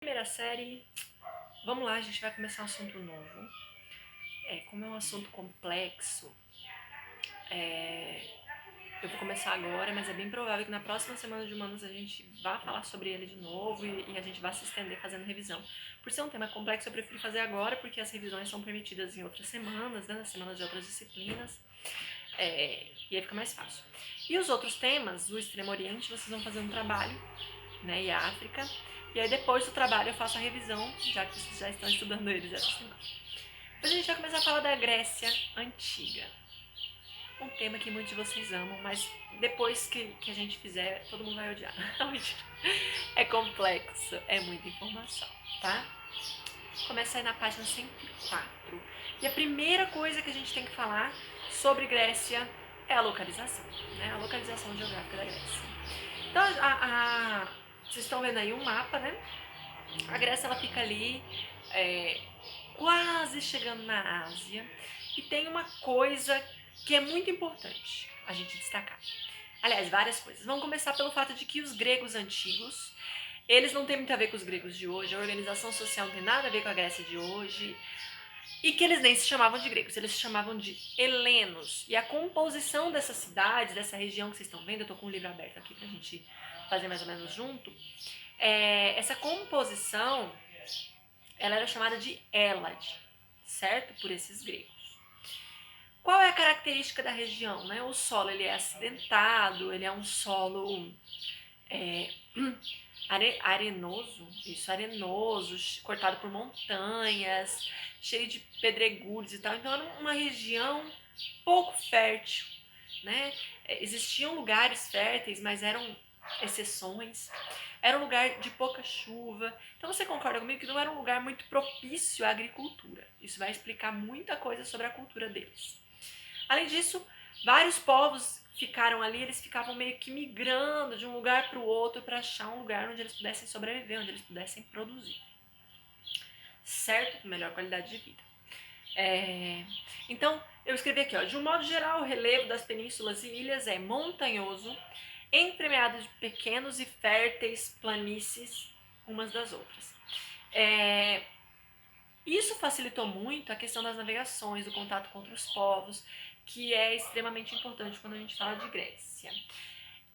Primeira série, vamos lá, a gente vai começar um assunto novo. Como é um assunto complexo, eu vou começar agora, mas é bem provável que na próxima semana de humanas a gente vá falar sobre ele de novo e a gente vá se estender fazendo revisão. Por ser um tema complexo, eu prefiro fazer agora, porque as revisões são permitidas em outras semanas, né, nas semanas de outras disciplinas, e aí fica mais fácil. E os outros temas, o Extremo Oriente, vocês vão fazer um trabalho, né, e a África, e aí depois do trabalho eu faço a revisão, já que vocês já estão estudando eles essa semana. Depois a gente vai começar a falar da Grécia Antiga. Um tema que muitos de vocês amam, mas depois que a gente fizer, todo mundo vai odiar. É complexo, é muita informação, tá? Começa aí na página 104. E a primeira coisa que a gente tem que falar sobre Grécia é a localização, né? A localização geográfica da Grécia. Então, vocês estão vendo aí um mapa, né? A Grécia, ela fica ali, quase chegando na Ásia. E tem uma coisa que é muito importante a gente destacar. Aliás, várias coisas. Vamos começar pelo fato de que os gregos antigos, eles não têm muito a ver com os gregos de hoje, a organização social não tem nada a ver com a Grécia de hoje, e que eles nem se chamavam de gregos, eles se chamavam de helenos. E a composição dessas cidades, dessa região que vocês estão vendo, eu tô com um livro aberto aqui pra gente fazer mais ou menos junto, essa composição, ela era chamada de Hélade, certo? Por esses gregos. Qual é a característica da região? Né? O solo ele é acidentado, ele é um solo arenoso, cortado por montanhas, cheio de pedregulhos e tal. Então era uma região pouco fértil, né? Existiam lugares férteis, mas eram exceções. Era um lugar de pouca chuva. Então você concorda comigo que não era um lugar muito propício à agricultura. Isso vai explicar muita coisa sobre a cultura deles. Além disso, vários povos ficaram ali, eles ficavam meio que migrando de um lugar para o outro para achar um lugar onde eles pudessem sobreviver, onde eles pudessem produzir. Certo? Com melhor qualidade de vida. Então, eu escrevi aqui, ó, de um modo geral, o relevo das penínsulas e ilhas é montanhoso, entremeado de pequenos e férteis planícies umas das outras. Isso facilitou muito a questão das navegações, do contato com outros povos, que é extremamente importante quando a gente fala de Grécia.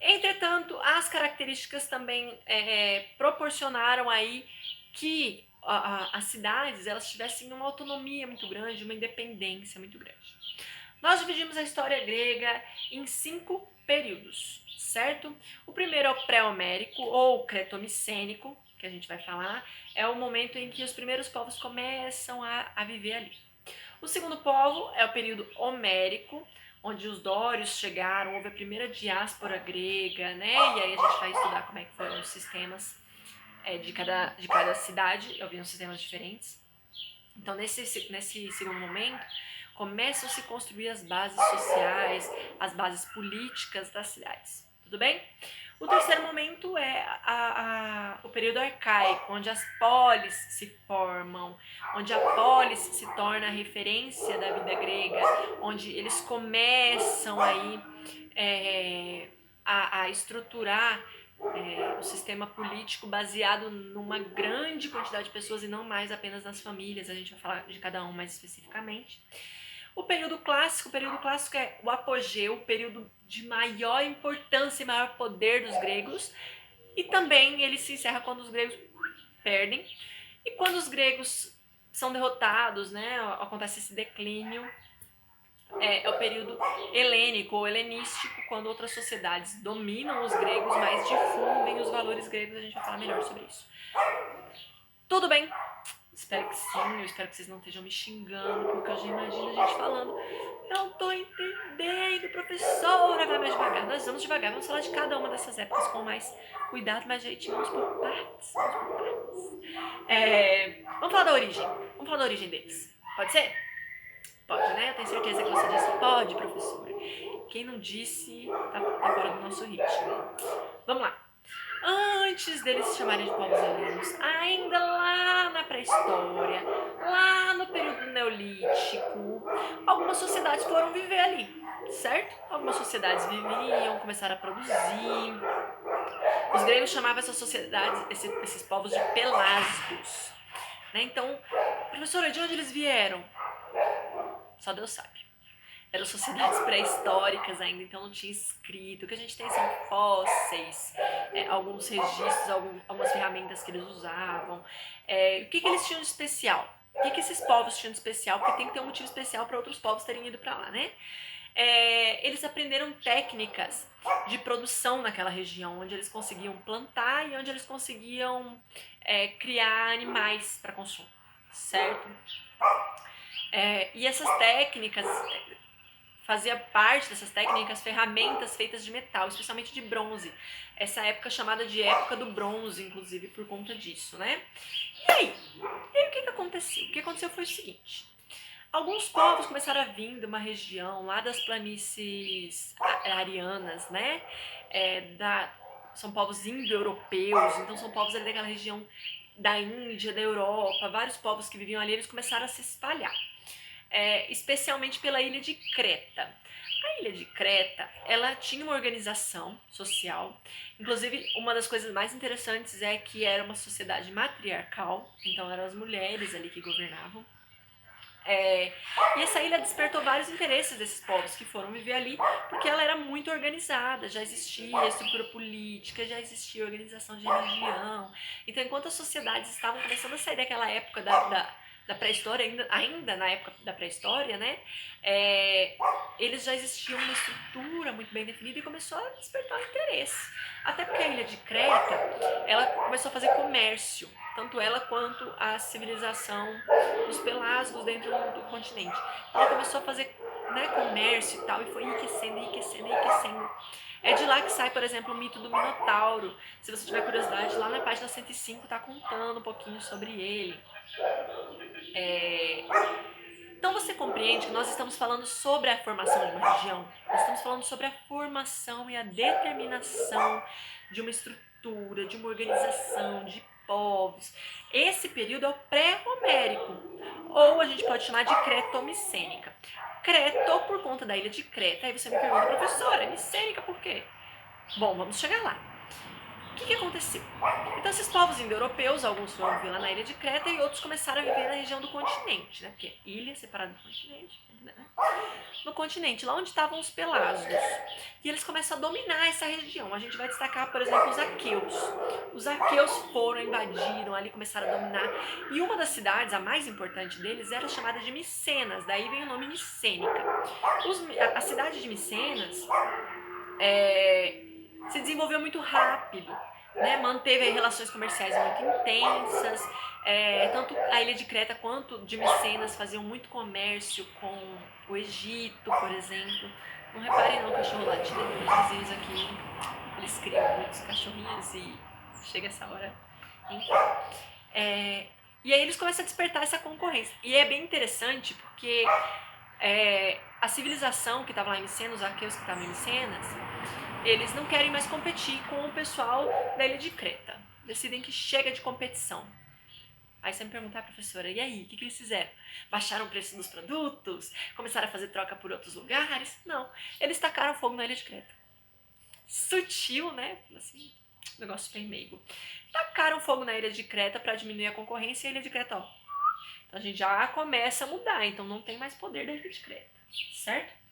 Entretanto, as características também proporcionaram aí que as cidades elas tivessem uma autonomia muito grande, uma independência muito grande. Nós dividimos a história grega em 5 períodos, certo? O primeiro é o pré-homérico ou cretomicênico, que a gente vai falar, é o momento em que os primeiros povos começam a viver ali. O segundo povo é o período homérico, onde os dórios chegaram, houve a primeira diáspora grega, né? E aí a gente vai estudar como é que foram os sistemas de cada cidade, haviam sistemas diferentes. Então, nesse segundo momento, começam a se construir as bases sociais, as bases políticas das cidades. Tudo bem? O terceiro momento é o período arcaico, onde as polis se formam, onde a polis se torna a referência da vida grega, onde eles começam aí a estruturar o sistema político baseado numa grande quantidade de pessoas e não mais apenas nas famílias. A gente vai falar de cada um mais especificamente. O período clássico é o apogeu, o período de maior importância e maior poder dos gregos, e também ele se encerra quando os gregos perdem, e quando os gregos são derrotados, né, acontece esse declínio, é o período helênico ou helenístico, quando outras sociedades dominam os gregos, mas difundem os valores gregos. A gente vai falar melhor sobre isso. Tudo bem? Espero que sim, eu espero que vocês não estejam me xingando, porque eu já imagino a gente falando: não tô entendendo, professora, vai mais devagar. Nós vamos devagar, vamos falar de cada uma dessas épocas com mais cuidado, mais jeitinho, vamos por partes, vamos falar da origem deles, pode ser? Pode, né? Eu tenho certeza que você disse pode, professora. Quem não disse tá fora do nosso ritmo. Vamos lá. Antes deles se chamarem de povos helenos, ainda lá na pré-história, lá no período neolítico, algumas sociedades foram viver ali, certo? Algumas sociedades viviam, começaram a produzir, Os gregos chamavam essas sociedades, esses povos de pelasgos. Né? Então, professora, de onde eles vieram? Só Deus sabe. Eram sociedades pré-históricas ainda, então não tinha escrito. O que a gente tem são fósseis, alguns registros, algumas ferramentas que eles usavam. O que eles tinham de especial? O que esses povos tinham de especial? Porque tem que ter um motivo especial para outros povos terem ido para lá, né? Eles aprenderam técnicas de produção naquela região, onde eles conseguiam plantar e onde eles conseguiam criar animais para consumo, certo? E essas técnicas, fazia parte dessas técnicas ferramentas feitas de metal, especialmente de bronze. Essa época chamada de época do bronze, inclusive, por conta disso, né? E aí o que aconteceu? O que aconteceu foi o seguinte: alguns povos começaram a vir de uma região lá das planícies arianas, né? São povos indo-europeus, então são povos ali daquela região da Índia, da Europa, vários povos que viviam ali, eles começaram a se espalhar. Especialmente pela ilha de Creta. A ilha de Creta, ela tinha uma organização social, inclusive uma das coisas mais interessantes é que era uma sociedade matriarcal, então eram as mulheres ali que governavam. E essa ilha despertou vários interesses desses povos que foram viver ali, porque ela era muito organizada, já existia estrutura política, já existia organização de religião. Então, enquanto as sociedades estavam começando a sair daquela época da pré-história, ainda na época da pré-história, né? Eles já existiam uma estrutura muito bem definida e começou a despertar o interesse. Até porque a ilha de Creta, ela começou a fazer comércio, tanto ela quanto a civilização dos pelasgos dentro do continente. Então ela começou a fazer, né, comércio e tal, e foi enriquecendo, enriquecendo, enriquecendo. É de lá que sai, por exemplo, o mito do Minotauro. Se você tiver curiosidade, lá na página 105 tá contando um pouquinho sobre ele. Então você compreende que nós estamos falando sobre a formação de uma região, nós estamos falando sobre a formação e a determinação de uma estrutura, de uma organização, de povos. Esse período é o pré-romérico, ou a gente pode chamar de creto-micênica. Creto por conta da ilha de Creta. Aí você me pergunta, professora, micênica por quê? Bom, vamos chegar lá. O que aconteceu? Então esses povos indo-europeus, alguns foram viver lá na ilha de Creta e outros começaram a viver na região do continente, né? Porque ilha separada do continente, né? No continente, lá onde estavam os pelasgos. E eles começam a dominar essa região. A gente vai destacar, por exemplo, os aqueus. Os aqueus foram, invadiram ali, começaram a dominar. E uma das cidades, a mais importante deles, era chamada de Micenas. Daí vem o nome Micênica. A cidade de Micenas se desenvolveu muito rápido, né? Manteve relações comerciais muito intensas, tanto a ilha de Creta quanto de Micenas faziam muito comércio com o Egito, por exemplo. Não reparem não, cachorro latindo, os vizinhos aqui, eles criam muitos cachorrinhos e chega essa hora, enfim. E aí eles começam a despertar essa concorrência. E é bem interessante porque a civilização que estava lá em Micenas, os aqueus que estavam em Micenas, eles não querem mais competir com o pessoal da ilha de Creta. Decidem que chega de competição. Aí você me perguntar, professora, e aí, o que eles fizeram? Baixaram o preço dos produtos? Começaram a fazer troca por outros lugares? Não, eles tacaram fogo na ilha de Creta. Sutil, né? Assim, negócio bem meigo. Tacaram fogo na ilha de Creta para diminuir a concorrência e a ilha de Creta, ó. Então a gente já começa a mudar, então não tem mais poder da ilha de Creta, certo?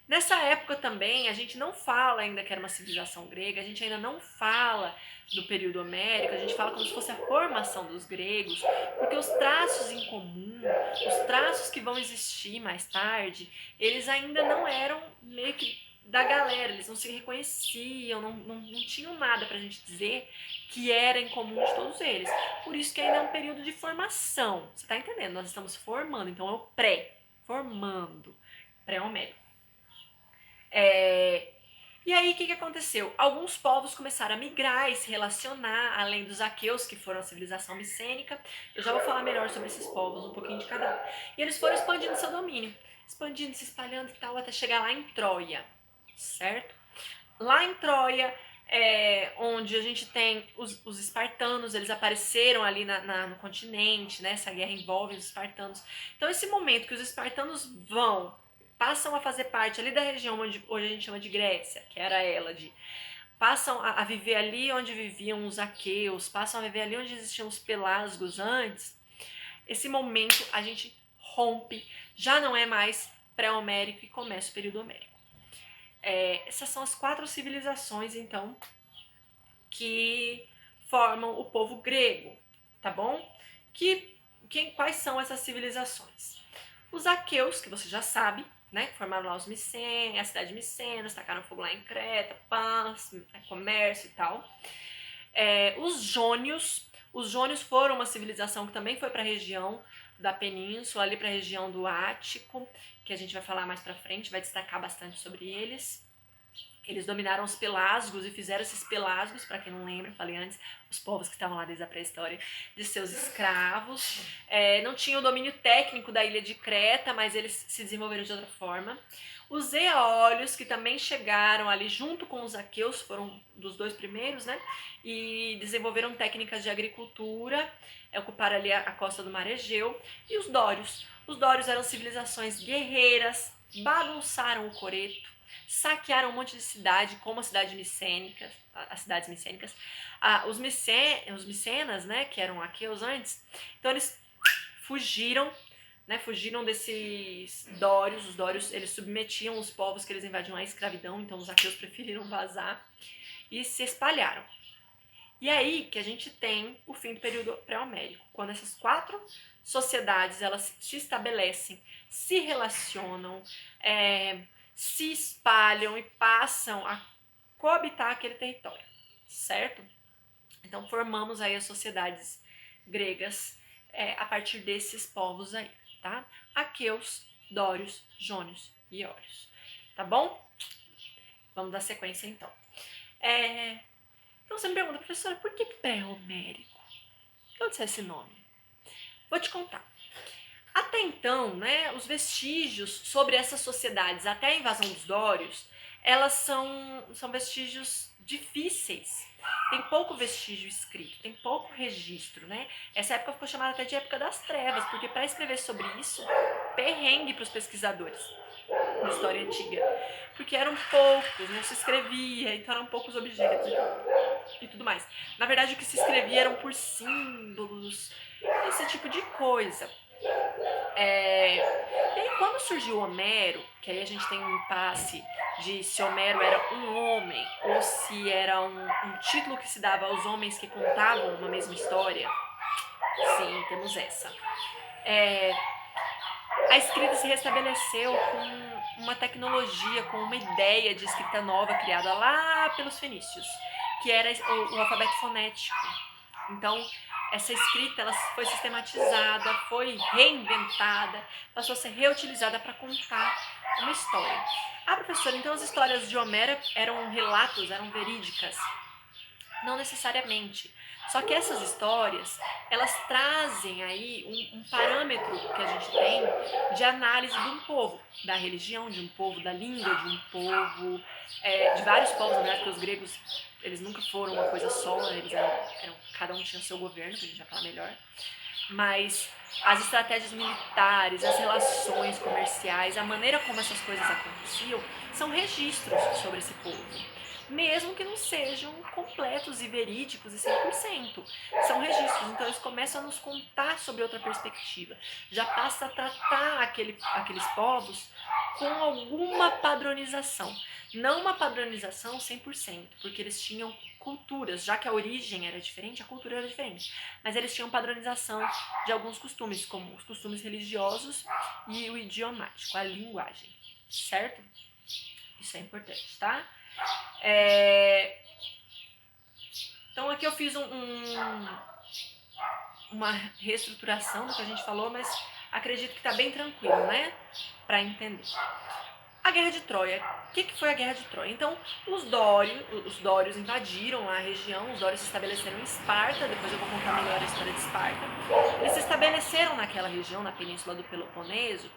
Nessa época também, a gente não fala ainda que era uma civilização grega, a gente ainda não fala do período homérico, a gente fala como se fosse a formação dos gregos, porque os traços em comum, os traços que vão existir mais tarde, eles ainda não eram meio que da galera, eles não se reconheciam, não tinham nada pra gente dizer que era em comum de todos eles. Por isso que ainda é um período de formação, você tá entendendo? Nós estamos formando, então é o pré-formando, pré-homérico. E aí o que aconteceu? Alguns povos começaram a migrar e se relacionar, além dos aqueus, que foram a civilização micênica. Eu já vou falar melhor sobre esses povos, um pouquinho de cada um. E eles foram expandindo seu domínio, expandindo, se espalhando e tal, até chegar lá em Troia, certo? Lá em Troia, onde a gente tem os espartanos, eles apareceram ali no continente, né? Essa guerra envolve os espartanos. Então esse momento que os espartanos passam a fazer parte ali da região onde hoje a gente chama de Grécia, que era a Hélade. passam a viver ali onde viviam os aqueus, passam a viver ali onde existiam os pelasgos antes, esse momento a gente rompe, já não é mais pré-homérico e começa o período homérico. Essas são as 4 civilizações, então, que formam o povo grego, tá bom? Quais são essas civilizações? Os aqueus, que você já sabe, né? Formaram lá a cidade de Micenas, tacaram fogo lá em Creta, paz, comércio e tal. Os jônios foram uma civilização que também foi para a região da península, ali para a região do Ático, que a gente vai falar mais para frente, vai destacar bastante sobre eles. Eles dominaram os pelasgos e fizeram esses pelasgos, para quem não lembra, falei antes, os povos que estavam lá desde a pré-história, de seus escravos. Não tinham o domínio técnico da ilha de Creta, mas eles se desenvolveram de outra forma. Os eólios, que também chegaram ali junto com os aqueus, foram dos 2 primeiros, né? E desenvolveram técnicas de agricultura, ocuparam ali a costa do Mar Egeu. E os dórios. Os dórios eram civilizações guerreiras, bagunçaram o Coreto, saquearam um monte de cidade, como a cidade micênica, as cidades micênicas. Os micenas, né, que eram aqueus antes, então eles fugiram, né, fugiram desses dórios. Os dórios, eles submetiam os povos que eles invadiam à escravidão, então os aqueus preferiram vazar e se espalharam. E aí que a gente tem o fim do período pré-homérico, quando essas 4 sociedades elas se estabelecem, se relacionam, se espalham e passam a coabitar aquele território, certo? Então formamos aí as sociedades gregas a partir desses povos aí, tá? Aqueus, dórios, jônios e eólios, tá bom? Vamos dar sequência então. Então você me pergunta, professora, por que pré-homérico? De onde é esse nome? Vou te contar. Até então, né, os vestígios sobre essas sociedades, até a invasão dos dórios, elas são vestígios difíceis. Tem pouco vestígio escrito, tem pouco registro, né? Essa época ficou chamada até de época das trevas, porque para escrever sobre isso, perrengue para os pesquisadores da história antiga. Porque eram poucos, não se escrevia, então eram poucos objetos e tudo mais. Na verdade, o que se escrevia eram por símbolos, esse tipo de coisa. E aí, quando surgiu Homero, que aí a gente tem um impasse de se Homero era um homem ou se era um título que se dava aos homens que contavam uma mesma história. Sim, temos essa. A escrita se restabeleceu com uma tecnologia, com uma ideia de escrita nova criada lá pelos fenícios, que era o alfabeto fonético. Então, essa escrita ela foi sistematizada, foi reinventada, passou a ser reutilizada para contar uma história. Professora, então as histórias de Homero eram relatos, eram verídicas? Não necessariamente. Só que essas histórias, elas trazem aí um parâmetro que a gente tem de análise de um povo, da religião de um povo, da língua de um povo, de vários povos, na verdade, porque os gregos, eles nunca foram uma coisa só, né? Eles cada um tinha o seu governo, que a gente vai falar melhor. Mas as estratégias militares, as relações comerciais, a maneira como essas coisas aconteciam, são registros sobre esse povo. Mesmo que não sejam completos e verídicos e 100%. São registros, então eles começam a nos contar sobre outra perspectiva. Já passa a tratar aqueles povos com alguma padronização. Não uma padronização 100%, porque eles tinham culturas, já que a origem era diferente, a cultura era diferente. Mas eles tinham padronização de alguns costumes, como os costumes religiosos e o idiomático, a linguagem, certo? Isso é importante, tá? Então aqui eu fiz uma reestruturação do que a gente falou, mas acredito que está bem tranquilo, né? Para entender. A Guerra de Troia. O que foi a Guerra de Troia? Então, os dórios invadiram a região, os dórios se estabeleceram em Esparta, depois eu vou contar melhor a história de Esparta. Eles se estabeleceram naquela região, na península do Peloponeso,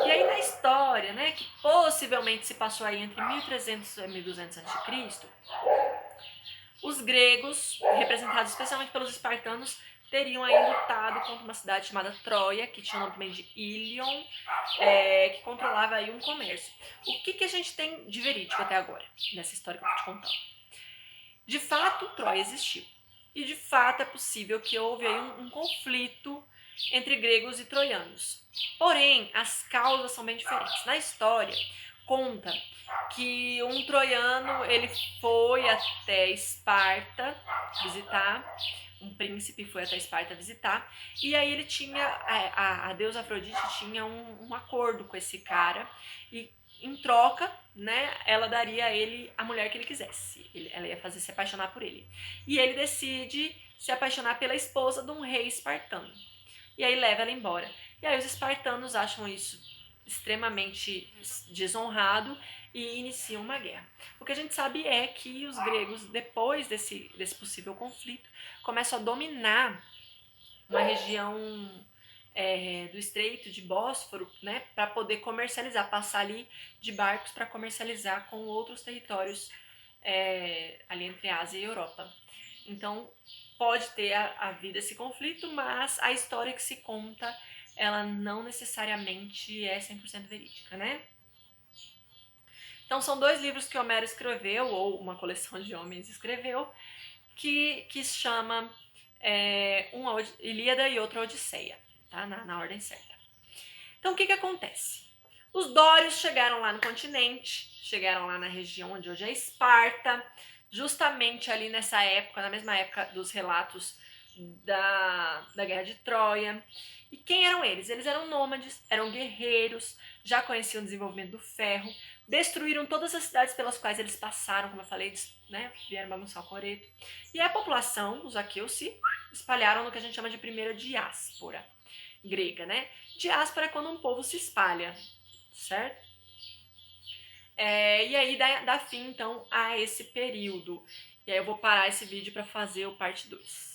e aí na história, né, que possivelmente se passou aí entre 1300 e 1200 a.C., os gregos, representados especialmente pelos espartanos, teriam aí lutado contra uma cidade chamada Troia, que tinha o nome também de Ilion, que controlava aí um comércio. O que a gente tem de verídico até agora, nessa história que eu vou te contar? De fato, Troia existiu. E de fato é possível que houve aí um conflito entre gregos e troianos. Porém, as causas são bem diferentes. Na história, conta que um troiano ele foi até Esparta visitar, um príncipe foi até Esparta visitar, e aí ele tinha, a deusa Afrodite tinha um acordo com esse cara, e em troca, né, ela daria a ele a mulher que ele quisesse. Ela ia fazer se apaixonar por ele. E ele decide se apaixonar pela esposa de um rei espartano. E aí leva ela embora. E aí os espartanos acham isso extremamente desonrado e iniciam uma guerra. O que a gente sabe é que os gregos, depois desse possível conflito, começam a dominar uma região do Estreito de Bósforo, né, para poder comercializar, passar ali de barcos para comercializar com outros territórios ali entre Ásia e Europa. Então, pode ter havido esse conflito, mas a história que se conta, ela não necessariamente é 100% verídica, né? Então, são 2 livros que Homero escreveu, ou uma coleção de homens escreveu, que se chama uma Ilíada e outra Odisseia, tá? Na ordem certa. Então, o que acontece? Os dórios chegaram lá no continente, chegaram lá na região onde hoje é Esparta, justamente ali nessa época, na mesma época dos relatos da Guerra de Troia. E quem eram eles? Eles eram nômades, eram guerreiros, já conheciam o desenvolvimento do ferro, destruíram todas as cidades pelas quais eles passaram, como eu falei, eles, né, vieram bagunçar o coreto. E a população, os aqueus, se espalharam no que a gente chama de primeira diáspora grega, né? Diáspora é quando um povo se espalha, certo? E aí dá fim, então, a esse período. E aí eu vou parar esse vídeo para fazer o parte 2.